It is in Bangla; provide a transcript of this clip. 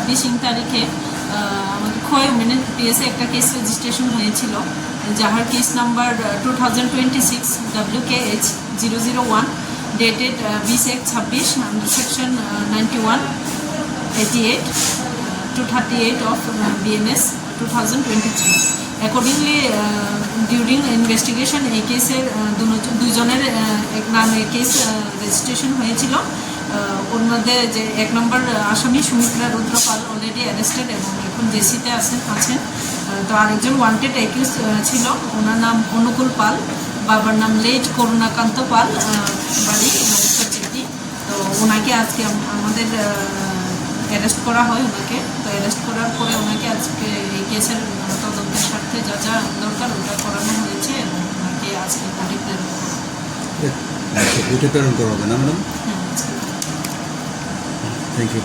26 তারিখে আমাদের খোয়াই উমেনের পিএসে একটা কেস রেজিস্ট্রেশন হয়েছিল, যাহার case number 2026 WKH 001 dated 20/1/26 under section 91/88 to 38 of BNS 2023. Accordingly, during investigation এই কেসের দুজনের এক নামে কেস রেজিস্ট্রেশন হয়েছিল। ওর মধ্যে যে 1 নম্বর আসামি সুমিত্রা রুদ্রপাল অলরেডি অ্যারেস্টেড এবং এখন জেসিতে আছেন। তো আরেকজন ওয়ান্টেড অ্যাকিউজ ছিল, ওনার নাম অনুকূল পাল, বাবার নাম লেট করুণাকান্ত পাল, বাড়ি চিঠি। তো ওনাকে আজকে আমাদের অ্যারেস্ট করা হয় ওনাকে। তো অ্যারেস্ট করার পরে ওনাকে আজকে এই কেসের তদন্তের স্বার্থে যা যা দরকার ওটা করানো হয়েছে এবং ওনাকে আজকে কোর্টে প্রেরণ করা হবে না ম্যাডাম? হ্যাঁ, আজকে। Thank you.